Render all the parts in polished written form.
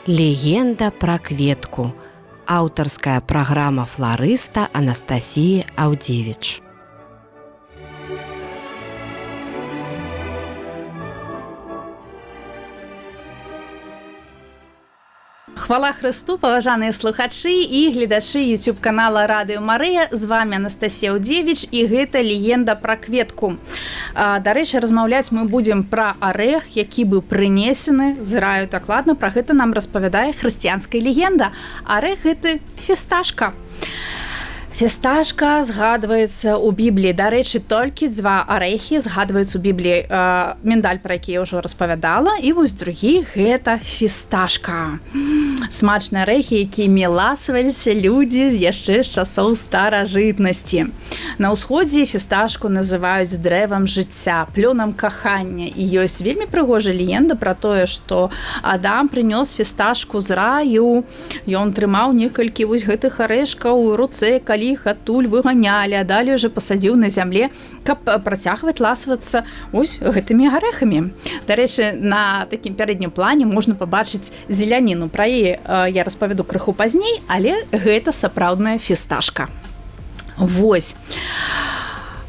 Легенда пра кветку. Аўтарская праграма фларыста Анастасіі Аўдзевіч. Хвала Христу, паважаныя слухачы і гледачы YouTube-канала Радыё Марыя. З вами Анастасія Аўдзевіч і гэта легенда пра кветку. Дарэчы, размаўляць мы будзем пра арэх, які быў прынесены з раю. Дакладна пра гэта нам распавядае хрысціянская легенда. Арэх гэта фісташка. Фісташка згадваецца ў Бібліі. Дарэчы, толькі два арэхі згадваюцца ў Бібліі. Міндаль, пра які я ўжо распавядала, і вось другі гэта фісташка. Смачныя арэхі, якімі ласаваліся людзі яшчэ з часоў старажытнасці. На ўсходзе фісташку называюць дрэвам жыцця, плёнам кахання. І ёсць вельмі прыгожая легенда пра тое, што Адам прынёс фісташку з раю. Ён трымаў некалькі вось гэтых арэшкаў у руцэ, калі іх адтуль выганялі, а далей уже пасадзіў на зямле, каб працягваць ласавацца ось гэтымі арэхамі. Дарэчы, на такім пярэднім плане можна пабачыць зеляніну. Пра яе я распавяду крыху пазней, але гэта сапраўдная фісташка. Вось.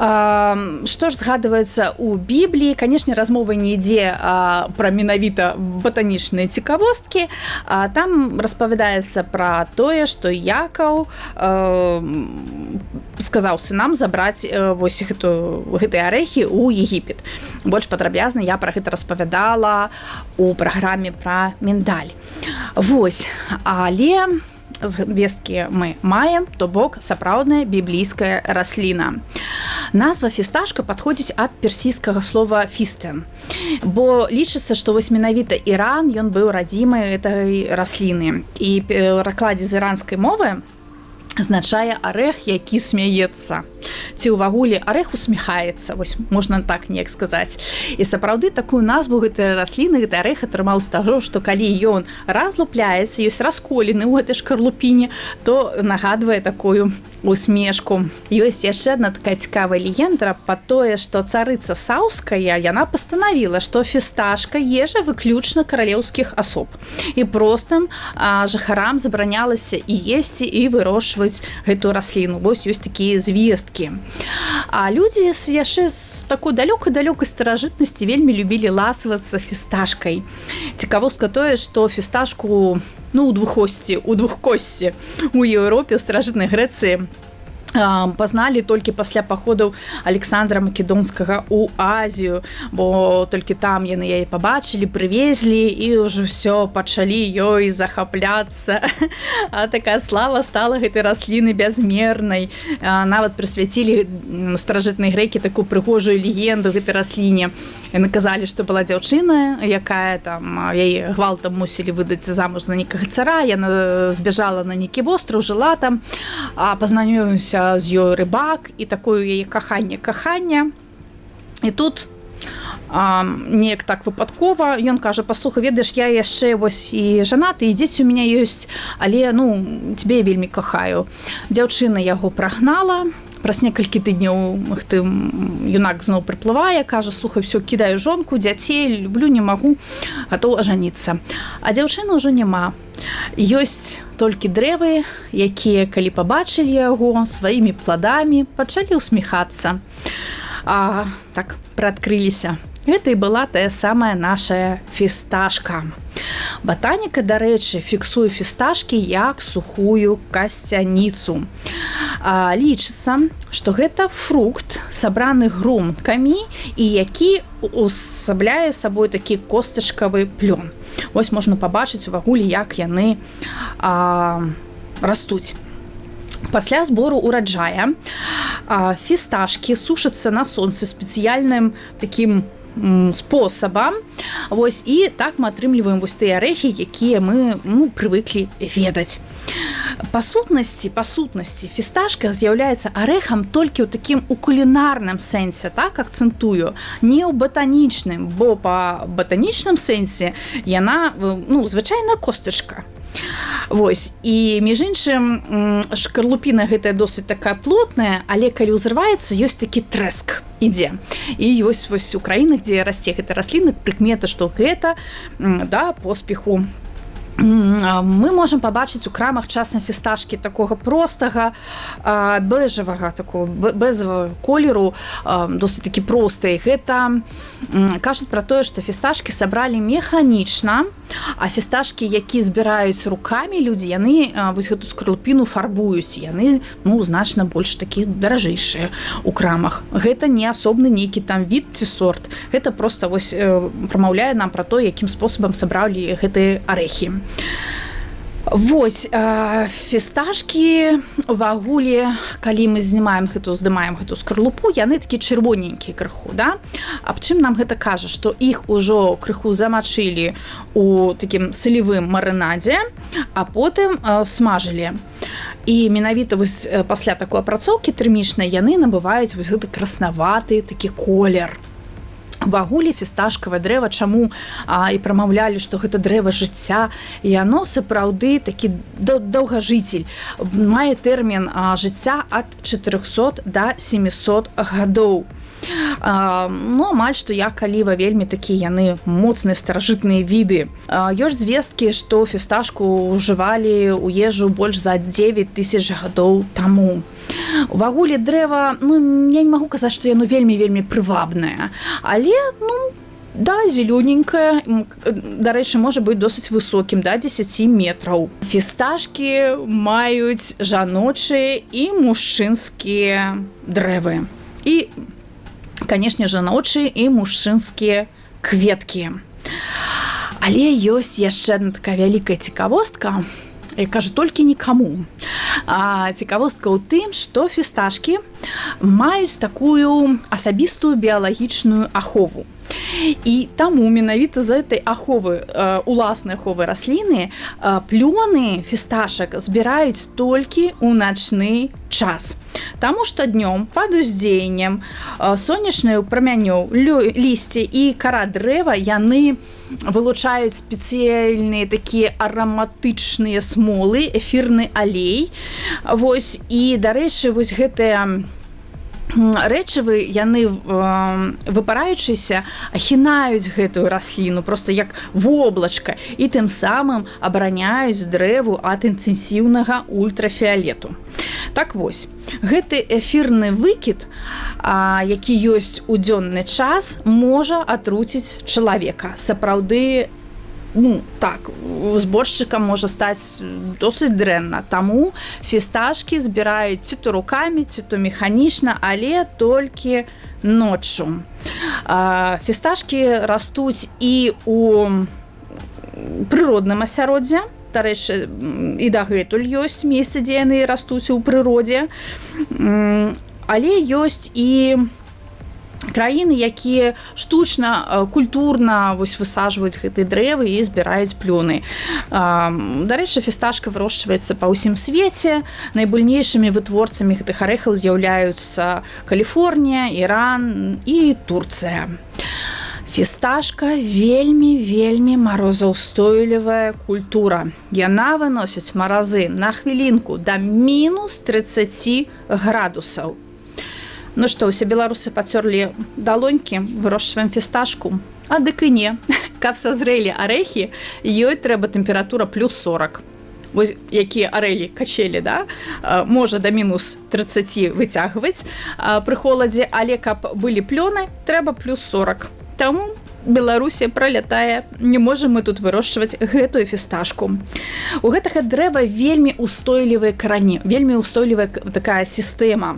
Што ж згадваецца ў Бібліі? Канешне, размова не ідзе пра менавіта ботанічныя цікавосткі. Там распавядаецца пра тое, што Якаў сказаў сынам забраць вось гэтыя арэхі ў Егіпет. Больш падрабязна я пра гэта распавядала ў праграме пра міндаль. Вось, але звесткі мы маем, то бок сапраўдная біблійская расліна. Назва фісташка падходзіць ад персійскага слова фістен, бо лічыцца, што вось менавіта Іран, ён быў радзімай этой расліны. І перакладзе з іранскай мовы азначае арэх, які смяецца. Ці ўвагуле арэх усміхаецца, вось можна так неяк сказаць. І сапраўды такую назву гэтай расліны, гэты арэх атрымаў з таго, што калі ён разлупляецца, ёсць расколіны ў гэтай шкарлупіне, то нагадвае такую усмешку. Ёсць яшчэ адна такая цікавая легенда па тое, што царыца Саўская, яна пастанавіла, што фісташка ежа выключна каралеўскіх асоб. І простым жыхарам забаранялася і есці, і вырошчваць гэту расліну. Вось ёсць такія звесткі. А людзі яшчэ з такой далёкай старажытнасці вельмі любілі ласавацца фісташкай. Цікавостка тое, што фісташку у двухкосці у Еўропе, у старажытнай Грэцыі пазналі толькі пасля паходаў Александра Македонскага ў Азію, бо толькі там яны яе пабачылі, прывезлі і ўжо ўсё пачалі ёй захапляцца. Такая слава стала гэтай расліны бязмернай. Нават прысвяцілі старажытныя грэкі такую прыгожую легенду гэтай расліне. Яны казалі, што была дзяўчына, якая там яе гвалтам мусілі выдаць замуж за нейкага цара, яна збяжала на нейкі востраў, жыла там, а пазнаёміўся з ёй рыбак, і такое яе каханне. І тут неяк так выпадкова ён кажа: паслухай, ведаеш, я яшчэ вось і жанаты, і дзеці ў мяне ёсць, але цябе я вельмі кахаю. Дзяўчына яго прагнала. Праз некалькі тыдняў юнак зноў прыплывае, кажа: слухай, все, кідаю жонку, дзяцей, люблю, не магу, гатоў ажаніцца. А дзяўчыны ўжо няма. Ёсць толькі дрэвы, якія, калі пабачылі яго сваімі пладамі, пачалі ўсміхацца. Так, прыадкрыліся. Гэта і была тая самая наша фісташка. Батаніка, дарэчы, фіксуе фісташкі як сухую касцяніцу. Лічыцца, што гэта фрукт, сабраны грунткамі і які усабляе сабой такі костачкавы плён. Вось можна пабачыць увагуле, як яны растуць. Пасля збору ураджая фісташкі сушацца на сонцы спецыяльным такім спосабам. Вось, і так мы атрымліваем вось тыя арэхі, якія мы прывыклі ведаць. Па сутнасці фісташка з'яўляецца арэхам толькі ў такім у кулінарным сэнсе, так акцэнтую, не ў батанічным, бо па батанічным сэнсе яна звычайная костачка. Вось, і між іншым шкарлупіна гэтая досыць такая плотная, але калі ўзрываецца, ёсць такі трэск ідзе. І ёсць вось у краінах, дзе расце гэта расліна, прыкмета, што гэта да поспеху мы можам пабачыць у крамах часам фісташкі такога простага бэжавага, такого бэзавага колеру, досыць такі простыя. Гэта кажуць пра тое, што фісташкі сабралі механічна, а фісташкі, які збіраюць рукамі людзі, яны вось гэту скарлупіну фарбуюць, яны значна больш такі даражэйшыя у крамах. Гэта не асобны нейкі там від ці сорт, гэта проста вось прамаўляе нам пра то, якім спосабам сабралі гэтыя арэхі. Вось фісташкі в агуле, калі мы здымаем гэту скарлупу, яны такі чырвоненькія крыху, да? Аб чым нам гэта кажа, што іх ужо крыху замачылі у такім салевым марынадзе, а потым смажылі. І менавіта вось пасля такой апрацоўкі тэрмічнай яны набываюць вось гэты краснаваты такі колер. В агуле фісташкавае дрэва, чаму і прамаўлялі, што гэта дрэва жыцця, і яно сапраўды такі даўгажыцель. Мае тэрмін жыцця ад 400 да 700 гадоў. Амаль што як аліва, вельмі такія яны моцныя старажытныя віды. Ёсць звесткі, што фісташку ўжывалі ў ежу больш за 9000 гадоў таму. В агуле дрэва, я не магу казаць, што яно вельмі прывабнае, але да, зелёненькая, дарэчы, можа быць досыць высокім, да, 10 метраў. Фісташкі маюць жаночыя і мужчынскія дрэвы. І, канешне, жаночыя і мужчынскія кветкі. Але ёсць яшчэ адна такая вялікая цікавостка, я кажу, толькі нікаму. Цікавостка ў тым, што фісташкі маюць такую асабістую біялагічную ахову. І таму менавіта з гэтай аховы, уласнай аховы расліны, плёны фісташак збіраюць толькі ў начны час. Таму што днём пад уздзеяннем сонечных прамянёў лісце і кара дрэва яны вылучаюць спецыяльныя такія араматычныя смолы, эфірны алей. Вось, і, дарэчы, вось гэтыя рэчывы, яны выпараючыся ахінаюць гэтую расліну проста як воблачка і тым самым абараняюць дрэву ад інтэнсіўнага ультрафіялету. Так вось, гэты эфірны выкід, які ёсць у дзённы час, можа атруціць чалавека. Сапраўды, так, зборшчыкам можа стаць досыць дрэнна. Таму фісташкі збіраюць ці то рукамі, ці то механічна, але толькі ноччу. Фісташкі растуць і ў прыродным асяроддзі. Дарэчы, і дагэтуль ёсць месцы, дзе яны растуць у прыродзе. Але ёсць і краіны, якія штучна, культурна высаджваюць гэтыя дрэвы і збіраюць плёны. Дарэчы, фісташка вырошчваецца па ўсім свеце. Найбуйнейшымі вытворцамі гэтых арэхаў з'яўляюцца Каліфорнія, Іран і Турцыя. Фісташка вельмі марозаўстойлівая культура. Яна выносіць маразы на хвілінку да мінус 30 градусаў. Ну што, усе беларусы пацёрлі далонькі, вырошчваем фісташку? А дык і не. Каб сазрэлі арэхі, ёй трэба тэмпература плюс 40. Вось якія арэлі, качелі, да? Можа да мінус 30 выцягваць пры холадзе, але каб былі плёны, трэба плюс 40. Таму Беларусі пралятае, не можам мы тут вырошчваць гэтую фісташку. У гэтага дрэва вельмі устойлівыя карані, вельмі устойлівая такая сістэма.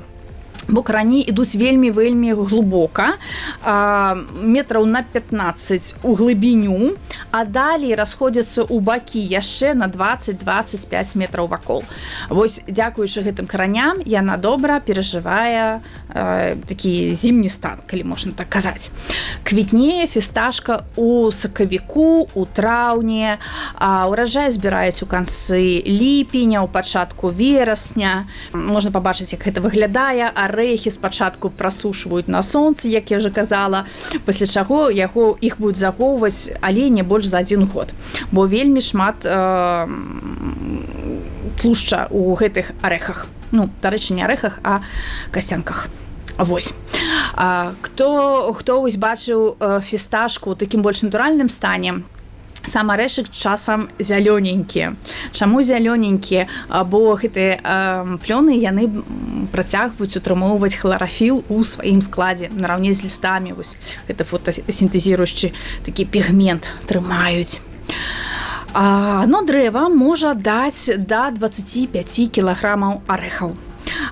Бо карані ідуць вельмі глыбока, метраў на 15 у глыбіню, а далей расходзяцца ў бакі яшчэ на 20-25 метраў вакол. Вось, дзякуючы гэтым караням, яна добра перажывае такі зімні стан, калі можна так казаць. Квітнее фісташка у сакавіку, у траўні, ураджай збіраюць у канцы ліпеня, у пачатку верасня. Можна пабачыць, як гэта выглядае. Арэхі спачатку прасушваюць на сонцы, як я вже казала, пасля чаго іх будуць захоўваць, але не больш за 1 год. Бо вельмі шмат тлушча ў гэтых арэхах. Дарэчы, не арэхах, а касцянках. Вось. Хто вось бачыў фісташку ў такім больш натуральным стане, сам арэшак часам зялёненькі. Чаму зялёненькі? Бо гэтыя плёны яны працягваюць утрымоўваць хларафіл у сваім складзе нараўне з лістамі. Вось гэта фотасінтэзіруючы такі пігмент трымаюць. Одно дрэва можа даць да 25 кілаграмаў арэхаў.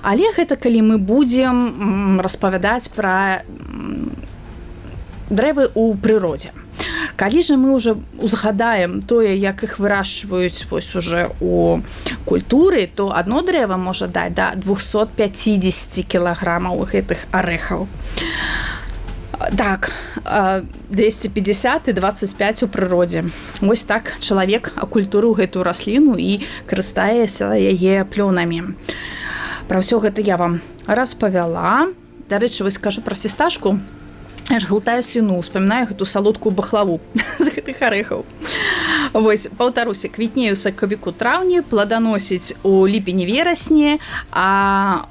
Але гэта калі мы будзем распавядаць пра дрэвы ў прыродзе. Калі же мы уже узгадаем тое, як іх вырашчваюць вось уже у культуры, то одно дрэва можа даць да 250 кілаграмаў гэтых арэхаў. Так, 250 і 25 у прыродзе. Вось так чалавек акультурыў гэтую расліну і карыстаецца яе плёнамі. Пра ўсё гэта я вам распавяла. Дарэчы, вось скажу пра фісташку. Я ж глытаю слюну, успамінаю гэту салодкую бахлаву з гэтых арэхаў. Вось, паўтаруся, квітнее ў сакавіку-траўні, пладаносіць у ліпені-верасні, а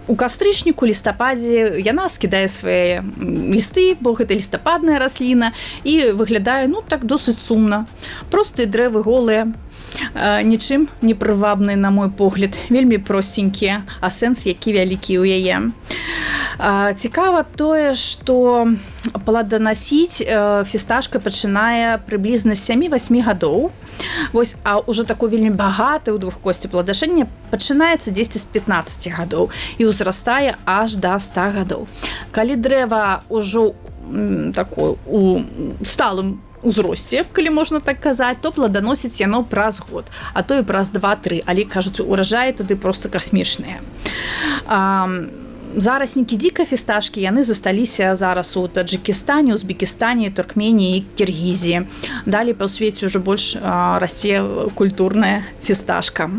у кастрычніку, лістападзе яна скідае свае лісты, бо гэта лістападная расліна, і выглядае, так досыць сумна. Простыя дрэвы голыя, нічым не прывабныя, на мой погляд, вельмі просценькія, а сэнс які вялікі ў яе. Цікава тое, што пладанасіць фісташка пачынае прыблізна з 7-8 гадоў. Вось, а ўжо такое вельмі багатае ў двухкосці пладашэнне пачынаецца дзесьці з 15 гадоў і ўзрастае аж да 100 гадоў. Калі дрэва ўжо такое у сталым узросце, калі можна так казаць, то пладаносіць яно праз год, а то і праз 2-3, але, кажуць, уражаі тады проста касмічныя. Зараснікі дзікай фісташкі, яны засталіся зараз у Таджыкістане, Узбекістане, Туркменіі і Кіргізіі. Далей па свеце ўжо больш расце культурная фісташка.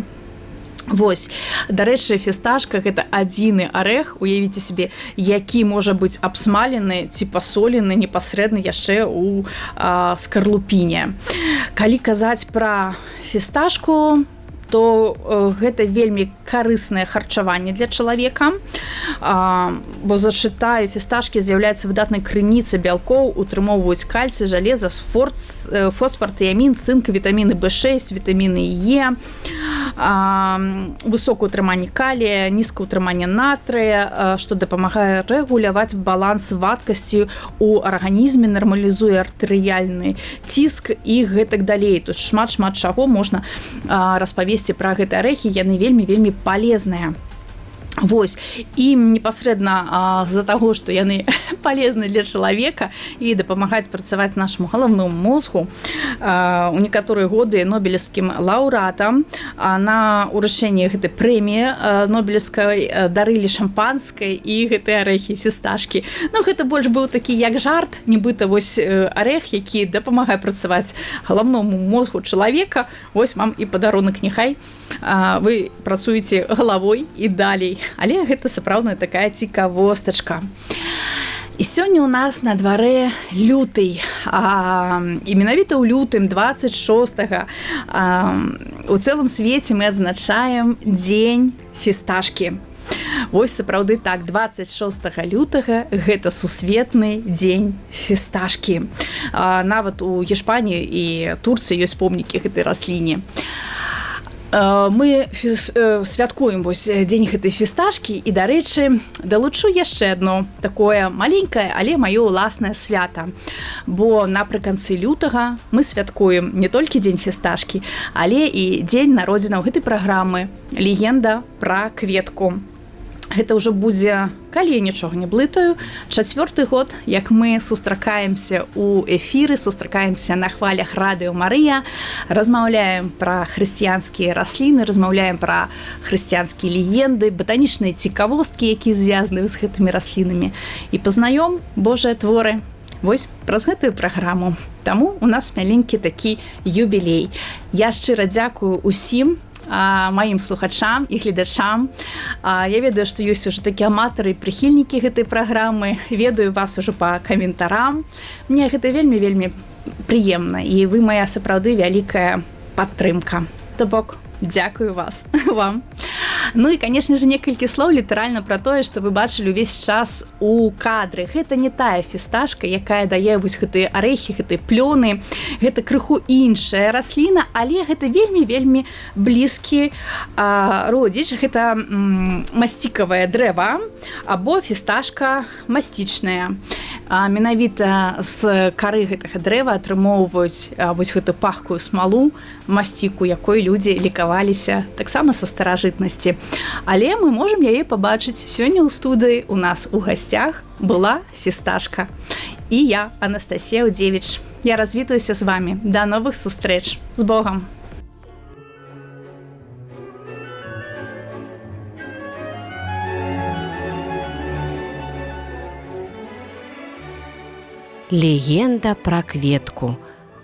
Вось, дарэчы, фісташка гэта адзіны арэх, уявіце сабе, які можа быць абсмалены ці пасолены непасрэдна яшчэ ў скарлупіне. Калі казаць пра фісташку, то гэта вельмі карыснае харчаванне для чалавека, бо зачытаю, фісташкі з'яўляюцца выдатнай крыніцай бялкоў, утрымоўваюць кальцый, жалеза, фосфар, тыямін, цынк, вітаміны В6, вітаміны Е, высокае ўтрыманне калія, нізкае ўтрыманне натрыя, што дапамагае рэгуляваць баланс вадкасці ў арганізме, нармалізуе артэрыяльны ціск і гэтак далей. Тут шмат чаго можна распавесці пра гэтыя арэхі, яны вельмі палезныя. Вось, і непасрэдна з-за таго, што яны палезны для чалавека і дапамагаюць працаваць нашаму галаўному мозгу, у некаторыя годы нобелеўскім лаўрэатам на ўручэнні гэтай прэміі нобелеўскай дарылі шампанскае і гэтыя арэхі, фісташкі. Гэта больш быў такі як жарт, нібыта вось арэх, які дапамагае працаваць галаўному мозгу чалавека. Вось вам і падарунак, няхай вы працуеце галавой і далей. Але гэта сапраўдная такая цікавостачка. І сёння ў нас на дварэ люты. І менавіта ў лютым 26-го у цэлым свеце мы адзначаем дзень фісташкі. Вось сапраўды так, 26 лютага гэта сусветны дзень фісташкі. Нават у Іспаніі і Турцыі ёсць помнікі гэтай расліне. Мы святкуем вось дзень гэтай фісташкі і, дарэчы, далучу яшчэ одно такое маленькае, але маё ўласнае свята. Бо напрыканцы лютага мы святкуем не толькі дзень фісташкі, але і дзень народзінаў гэтай праграмы «Легенда пра кветку». Гэта ўжо будзе, калі я нічога не блытаю, 4-й год, як мы сустракаемся ў эфіры, сустракаемся на хвалях радыё Марыя, размаўляем пра хрысціянскія расліны, размаўляем пра хрысціянскія легенды, батанічныя цікавосткі, якія звязаны з гэтымі раслінамі, і пазнаём Божыя творы. Вось праз гэтую праграму. Таму у нас маленькі такі юбілей. Я шчыра дзякую усім маім слухачам і гледачам. Я ведаю, што ёсць ужо такія аматары і прыхільнікі гэтай праграмы. Ведаю вас ужо па каментарам. Мне гэта вельмі прыемна, і вы моя сапраўды вялікая падтрымка. То бок, Дзякую вам. Ну і, конечно же, некалькі слоў літаральна пра тое, што вы бачылі ўвесь час у кадры. Гэта не тая фісташка, якая дае вось гэтыя арэхі, гэтыя плёны. Гэта крыху іншая расліна, але гэта вельмі блізкі родзіч. Гэта масцікавае дрэва або фісташка масцічная. Менавіта з кары гэтага дрэва атрымоўваюць вось гэту пахкую смалу, масціку, якой людзі лікаваліся таксама са старажытнасці. Але мы можам яе пабачыць. Сёння ў студыі у нас у гасцях была фісташка. І я, Анастасія Аўдзевіч. Я развітаюся з вами. Да новых сустрэч. З Богам! Легенда пра кветку.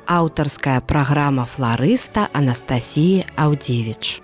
Аўтарская праграма фларыста Анастасіі Аўдзевіч.